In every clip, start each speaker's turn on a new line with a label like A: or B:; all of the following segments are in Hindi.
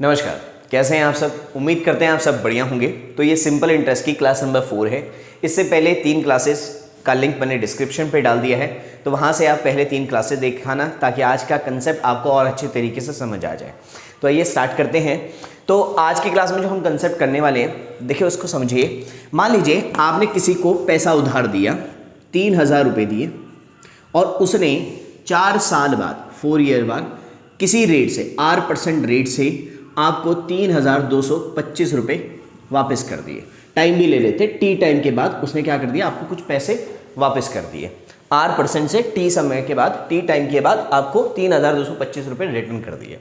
A: नमस्कार, कैसे हैं आप सब। उम्मीद करते हैं आप सब बढ़िया होंगे। तो ये सिंपल इंटरेस्ट की क्लास नंबर 4 है। इससे पहले 3 क्लासेस का लिंक मैंने डिस्क्रिप्शन पे डाल दिया है, तो वहाँ से आप पहले 3 क्लासेस दिखाना ताकि आज का कंसेप्ट आपको और अच्छे तरीके से समझ आ जाए। तो आइए स्टार्ट करते हैं। तो आज की क्लास में जो हम कंसेप्ट करने वाले हैं, देखिए उसको समझिए। मान लीजिए आपने किसी को पैसा उधार दिया, 3000 रुपये दिए, और उसने 4 साल बाद 4 ईयर बाद किसी रेट से R% रेट से आपको 3225 रुपये वापस कर दिए। टाइम भी ले लेते, टी टाइम के बाद उसने क्या कर दिया, आपको कुछ पैसे वापस कर दिए। R% से टी समय के बाद, टी टाइम के बाद आपको 3225 रुपये रिटर्न कर दिए।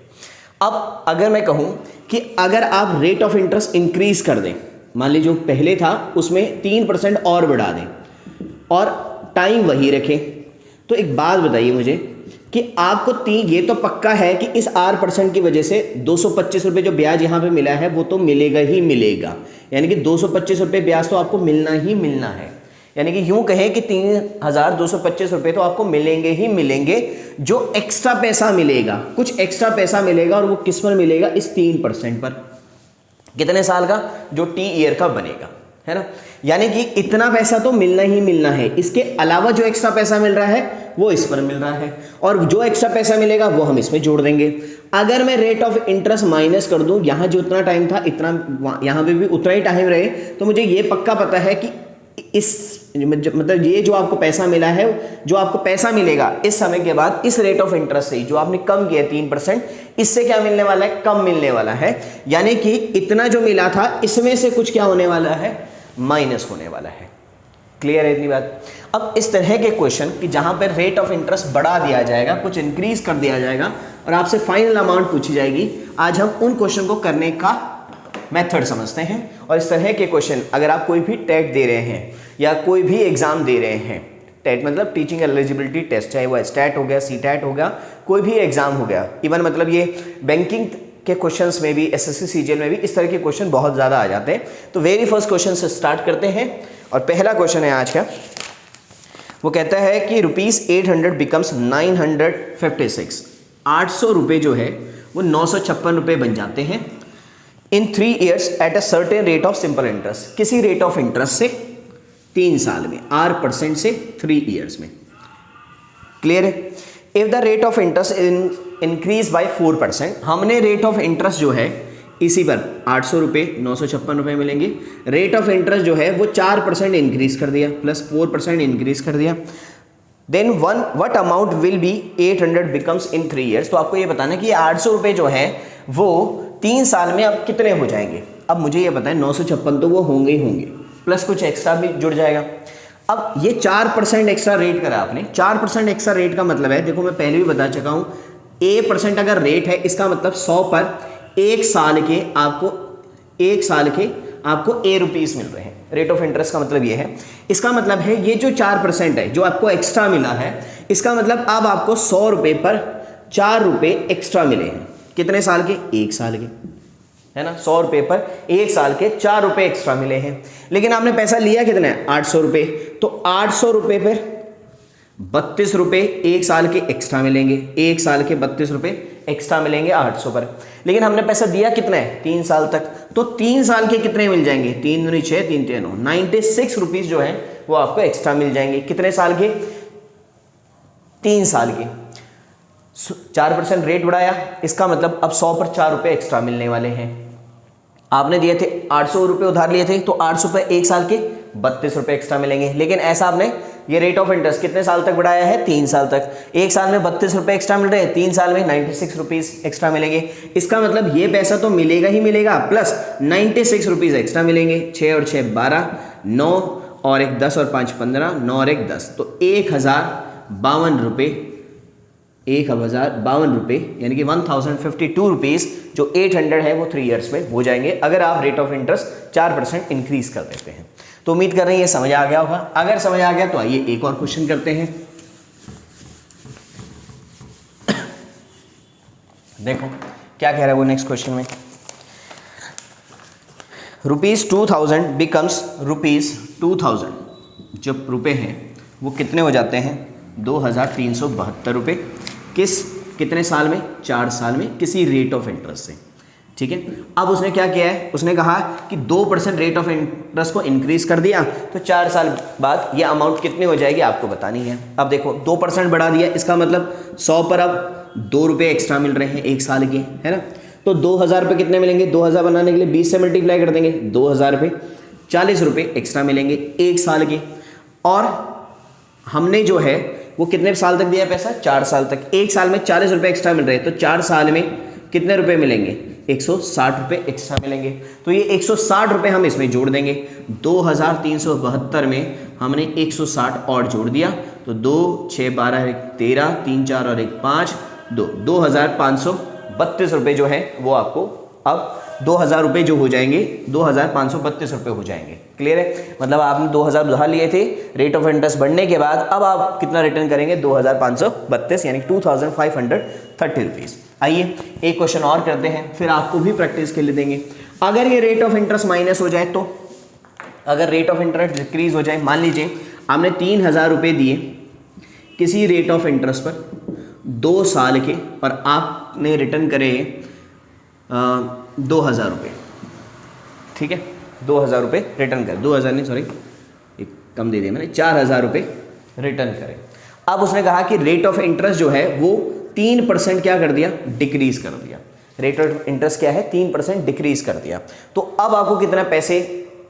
A: अब अगर मैं कहूँ कि अगर आप रेट ऑफ इंटरेस्ट इंक्रीज कर दें, मान लीजिए जो पहले था उसमें 3% और बढ़ा दें और टाइम वही रखें, तो एक बात बताइए मुझे कि आपको ये तो पक्का है कि इस R% की वजह से 225 रुपये जो ब्याज यहाँ पे मिला है वो तो मिलेगा ही मिलेगा। यानी कि 225 रुपये ब्याज तो आपको मिलना ही मिलना है। यानी कि यूं कहें कि 3225 रुपये तो आपको मिलेंगे ही मिलेंगे। जो एक्स्ट्रा पैसा मिलेगा, कुछ एक्स्ट्रा पैसा मिलेगा, और वो किस पर मिलेगा, इस 3% पर। कितने साल का, जो टी ईयर का बनेगा, है ना। यानी कि इतना पैसा तो मिलना ही मिलना है। इसके अलावा जो एक्स्ट्रा पैसा मिल रहा है वो इस पर मिल रहा है, और जो एक्स्ट्रा पैसा मिलेगा वो हम इसमें जोड़ देंगे। अगर मैं रेट ऑफ इंटरेस्ट माइनस कर दूं, यहाँ जो उतना टाइम था इतना, यहाँ पे भी उतना ही टाइम रहे, तो मुझे ये पक्का पता है कि इस मतलब ये जो आपको पैसा मिला है, जो आपको पैसा मिलेगा इस समय के बाद इस रेट ऑफ इंटरेस्ट से जो आपने कम किया 3%, इससे क्या मिलने वाला है, कम मिलने वाला है। यानी कि इतना जो मिला था इसमें से कुछ क्या होने वाला है, माइनस होने वाला है। क्लियर है इतनी बात। अब इस तरह के क्वेश्चन कि जहां पर रेट ऑफ इंटरेस्ट बढ़ा दिया जाएगा, कुछ इंक्रीज कर दिया जाएगा और आपसे फाइनल अमाउंट पूछी जाएगी, आज हम उन क्वेश्चन को करने का मेथड समझते हैं। और इस तरह के क्वेश्चन अगर आप कोई भी टेट दे रहे हैं या कोई भी एग्जाम दे रहे हैं, टेट मतलब टीचिंग एलिजिबिलिटी टेस्ट, चाहे वो स्टैट हो गया, सीटैट हो गया, कोई भी एग्जाम हो गया, इवन मतलब ये बैंकिंग के क्वेश्चंस में भी, एसएससी सीजीएल में भी इस तरह के क्वेश्चन बहुत ज़्यादा आ जाते हैं। तो वेरी फर्स्ट क्वेश्चन से स्टार्ट करते हैं। और पहला क्वेश्चन है आज का, वो कहता है कि ₹800 बिकम्स 956। 800 रुपये जो है वो 956 रुपये बन जाते हैं इन 3 years at a certain rate of simple interest. किसी रेट ऑफ इंटरेस्ट से 3 साल में, R% से 3 ईयर्स में। क्लियर है। If the rate of interest increase by 4%, हमने रेट ऑफ इंटरेस्ट जो है इसी पर 800 रुपये 956 रुपये मिलेंगे। रेट ऑफ इंटरेस्ट जो है वो 4% इंक्रीज कर दिया, प्लस 4% इंक्रीज कर दिया। Then what amount will be 800 becomes in 3 years. तो आपको ये बताना कि 800 रुपये जो है वो 3 साल में अब कितने हो जाएंगे। अब मुझे ये पता है 956 तो वो होंगे ही होंगे, प्लस कुछ एक्स्ट्रा भी जुड़ जाएगा। अब ये 4% एक्स्ट्रा रेट करा आपने। 4% एक्स्ट्रा रेट का मतलब है, देखो मैं पहले भी बता चुका हूँ, A% अगर रेट है इसका मतलब 100 पर 1 साल के आपको A रुपीस मिल रहे हैं। रेट ऑफ इंटरेस्ट का मतलब ये है। इसका मतलब है ये जो 4% है जो आपको एक्स्ट्रा मिला है, इसका मतलब अब आपको 100 रुपये पर 4 रुपये एक्स्ट्रा मिले हैं। कितने साल के, 1 साल के, है ना। 100 रुपये पर 1 साल के 4 रुपये एक्स्ट्रा मिले हैं। लेकिन आपने पैसा लिया कितना है, 800 रुपये, तो 800 रुपये पर 32 रुपये 1 साल के एक्स्ट्रा मिलेंगे। 1 साल के 32 रुपये एक्स्ट्रा मिलेंगे 800 पर। लेकिन हमने पैसा दिया कितना है, 3 साल तक, तो 3 साल के कितने मिल जाएंगे, 3 दूनी 6, 3 3 9, 96 रुपीज़ जो है वो आपको एक्स्ट्रा मिल जाएंगे। कितने साल के, 3 साल के। 4% रेट बढ़ाया, इसका मतलब अब 100 पर 4 रुपये एक्स्ट्रा मिलने वाले हैं। आपने दिए थे 800 रुपये उधार लिए थे, तो 800 पर 1 साल के 32 रुपये एक्स्ट्रा मिलेंगे। लेकिन ऐसा आपने ये रेट ऑफ इंटरेस्ट कितने साल तक बढ़ाया है, 3 साल तक। 1 साल में 32 रुपये एक्स्ट्रा मिल रहे हैं, 3 साल में 96 रुपीज़ एक्स्ट्रा मिलेंगे। इसका मतलब ये पैसा तो मिलेगा ही मिलेगा, प्लस 96 रुपीज़ एक्स्ट्रा मिलेंगे। 6 और 6 12, 9 और 1 10 और 5 15, 9 और 1 10, तो 1052 रुपये, 1052 रुपये, यानी कि 1052 रुपीज़ जो 800 है वो 3 ईयर्स में हो जाएंगे, अगर आप रेट ऑफ इंटरेस्ट 4% इंक्रीज कर देते हैं। तो उम्मीद कर रहे हैं ये समझ आ गया होगा। अगर समझ आ गया तो आइए एक और क्वेश्चन करते हैं। देखो क्या कह रहा है वो नेक्स्ट क्वेश्चन में, ₹2000 बिकम्स ₹2000। जब रुपये हैं वो कितने हो जाते हैं, 2372 रुपये। कितने साल में, 4 साल में, किसी रेट ऑफ इंटरेस्ट से। ठीक है। अब उसने क्या किया है, उसने कहा कि 2% रेट ऑफ इंटरेस्ट को इंक्रीज कर दिया, तो 4 साल बाद ये अमाउंट कितनी हो जाएगी आपको बतानी है। अब देखो 2% बढ़ा दिया, इसका मतलब 100 पर अब 2 रुपये एक्स्ट्रा मिल रहे हैं 1 साल के, है ना। तो 2000 रुपये कितने मिलेंगे, 2000 बनाने के लिए 20 से मल्टीप्लाई कर देंगे, 2000 रुपये 40 रुपये एक्स्ट्रा मिलेंगे 1 साल के। और हमने जो है वो कितने साल तक दिया पैसा, 4 साल तक। 1 साल में 40 रुपये एक्स्ट्रा मिल रहे हैं, तो 4 साल में कितने रुपए मिलेंगे, 160 रुपये एक्स्ट्रा मिलेंगे। तो ये 160 रुपये हम इसमें जोड़ देंगे। 2372 में हमने 160 और जोड़ दिया, तो 2 6 12 1 13 3 4 और 1 5 2 2532 रुपये जो है वो आपको अब 2000 रुपये जो हो जाएंगे 2532 रुपये हो जाएंगे। क्लियर है, मतलब आपने 2000 उधार लिए थे, रेट ऑफ इंटरेस्ट बढ़ने के बाद अब आप कितना रिटर्न करेंगे, 2532 यानी 2530 रुपीज़। आइए एक क्वेश्चन और करते हैं, फिर आपको भी प्रैक्टिस के लिए देंगे। अगर ये रेट ऑफ इंटरेस्ट माइनस हो जाए, तो अगर रेट ऑफ इंटरेस्ट डिक्रीज हो जाए, मान लीजिए आपने 3000 रुपये दिए किसी रेट ऑफ इंटरेस्ट पर 2 साल के, और आपने रिटर्न करे 2000 रुपये, ठीक है, 2000 रुपये रिटर्न कर, 2000 नहीं सॉरी एक कम दे दिया मैंने, 4000 रुपये रिटर्न करें। अब उसने कहा कि रेट ऑफ इंटरेस्ट जो है वो 3% क्या कर दिया, डिक्रीज कर दिया। रेट ऑफ इंटरेस्ट क्या है, 3% डिक्रीज कर दिया। तो अब आपको कितना पैसे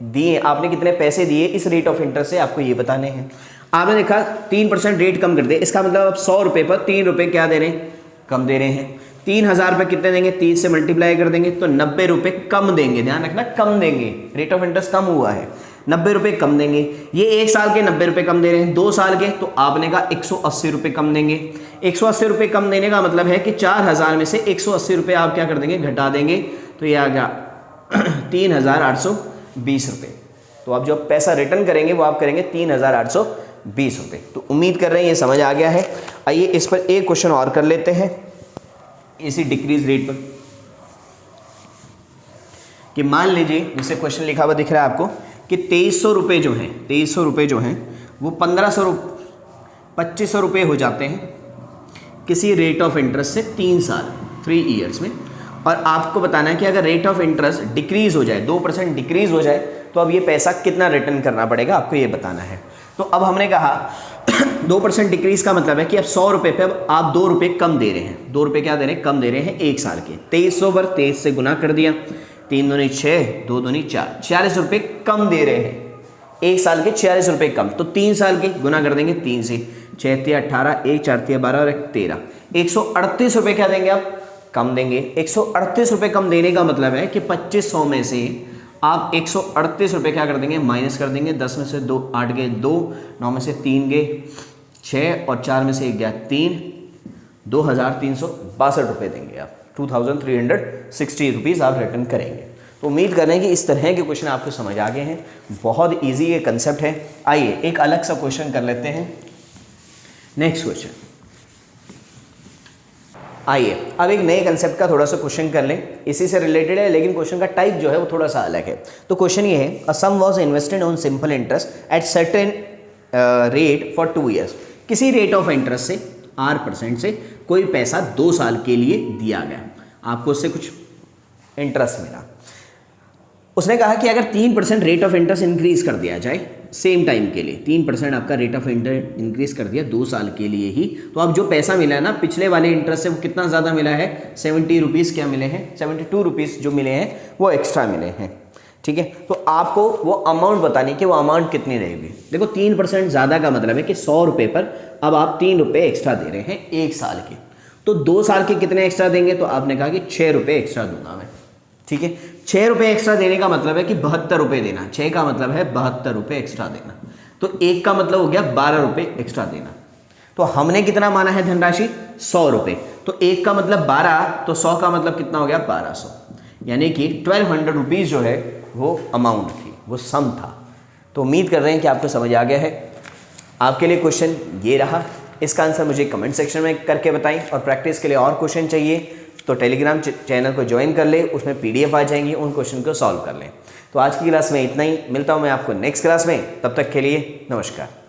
A: दिए, आपने कितने पैसे दिए इस रेट ऑफ इंटरेस्ट से, आपको ये बताने हैं। आपने देखा 3% रेट कम कर दे, इसका मतलब अब 100 रुपये पर 3 रुपये क्या दे रहे हैं, कम दे रहे हैं। 3000 रुपये कितने देंगे, 30 से मल्टीप्लाई कर देंगे तो 90 रुपये कम देंगे। ध्यान रखना कम देंगे, रेट ऑफ इंटरेस्ट कम हुआ है, 90 रुपये कम देंगे। ये 1 साल के 90 रुपये कम दे रहे हैं, 2 साल के तो आपने कहा 180 रुपये कम देंगे। 180 रुपये कम देने का मतलब है कि 4000 में से 180 रुपये आप क्या कर देंगे, घटा देंगे, तो ये आ गया 3820 रुपये। तो आप जो पैसा रिटर्न करेंगे वो आप करेंगे 3820 रुपये। तो उम्मीद कर रहे हैं ये समझ आ गया है। आइए इस पर एक क्वेश्चन और कर लेते हैं, इसी डिक्रीज रेट पर, कि मान लीजिए जैसे क्वेश्चन लिखा हुआ दिख रहा है आपको कि 2300 रुपये जो हैं, 2300 रुपये जो हैं वो 2500 रुपये हो जाते हैं किसी रेट ऑफ इंटरेस्ट से 3 साल 3 ईयर्स में। और आपको बताना है कि अगर रेट ऑफ इंटरेस्ट डिक्रीज हो जाए, 2% डिक्रीज हो जाए, तो अब ये पैसा कितना रिटर्न करना पड़ेगा, आपको ये बताना है। तो अब हमने कहा 2% डिक्रीज का मतलब है कि अब 100 रुपये पे अब आप 2 रुपये कम दे रहे हैं। 2 रुपये क्या दे रहे हैं, कम दे रहे हैं 1 साल के। 2300 पर 23 से गुना कर दिया, 3 दूनी 6, 2 दूनी 4, 40 रुपये कम दे रहे हैं 1 साल के, 40 रुपये कम। तो 3 साल के गुना कर देंगे 3 से, 6 3 18, 1 4 3 12 और 1 13, 138 रुपये क्या देंगे आप, कम देंगे। 138 रुपये कम देने का मतलब है कि 2500 में से आप 138 रुपये क्या कर देंगे, माइनस कर देंगे। 10 में से 2 8 गए 2, 9 में से 3 गए 6 और 4 में से 1 गया 3, 2362 रुपये देंगे आप, 2360 रुपीज़ आप रिटर्न करेंगे। तो उम्मीद कर रहे हैं कि इस तरह के क्वेश्चन आपको समझ आ गए हैं। बहुत इजी ये कंसेप्ट है। आइए एक अलग सा क्वेश्चन कर लेते हैं, नेक्स्ट क्वेश्चन। आइए अब एक नए कंसेप्ट का थोड़ा सा क्वेश्चन कर लें, इसी से रिलेटेड है लेकिन क्वेश्चन का टाइप जो है वो थोड़ा सा अलग है। तो क्वेश्चन ये है, a sum was invested on simple interest at certain rate for 2 years. किसी रेट ऑफ इंटरेस्ट से R% से कोई पैसा 2 साल के लिए दिया गया, आपको उससे कुछ इंटरेस्ट मिला। उसने कहा कि अगर 3% रेट ऑफ इंटरेस्ट इंक्रीज कर दिया जाए सेम टाइम के लिए, 3% आपका रेट ऑफ इंटरेस्ट इंक्रीज कर दिया 2 साल के लिए ही, तो अब जो पैसा मिला है ना पिछले वाले इंटरेस्ट से वो कितना ज़्यादा मिला है, 70 रुपीज़ क्या मिले हैं, 72 रुपीज़ जो मिले हैं वो एक्स्ट्रा मिले हैं। ठीक है, तो आपको वो अमाउंट बतानी कि वो अमाउंट कितनी रहेगी। देखो 3% ज़्यादा का मतलब है कि 100 रुपये पर अब आप 3 रुपये एक्स्ट्रा दे रहे हैं 1 साल के, तो 2 साल के कितने एक्स्ट्रा देंगे, तो आपने कहा कि 6 रुपये एक्स्ट्रा दूंगा मैं। ठीक है, 6 रुपये एक्स्ट्रा देने का मतलब है कि 72 रुपये देना, 6 का मतलब है 72 रुपये एक्स्ट्रा देना, तो 1 का मतलब हो गया 12 रुपये एक्स्ट्रा देना। तो हमने कितना माना है धनराशि, 100 रुपये, तो 1 का मतलब 12, तो 100 का मतलब कितना हो गया 1200, यानी कि 1200 रुपीज़ जो है वो अमाउंट थी, वो सम था। तो उम्मीद कर रहे हैं कि आपको समझ आ गया है। आपके लिए क्वेश्चन ये रहा, इसका आंसर मुझे कमेंट सेक्शन में करके बताएं, और प्रैक्टिस के लिए और क्वेश्चन चाहिए तो टेलीग्राम चैनल को ज्वाइन कर ले, उसमें PDF आ जाएंगी, उन क्वेश्चन को सॉल्व कर लें। तो आज की क्लास में इतना ही, मिलता हूँ मैं आपको नेक्स्ट क्लास में, तब तक के लिए नमस्कार।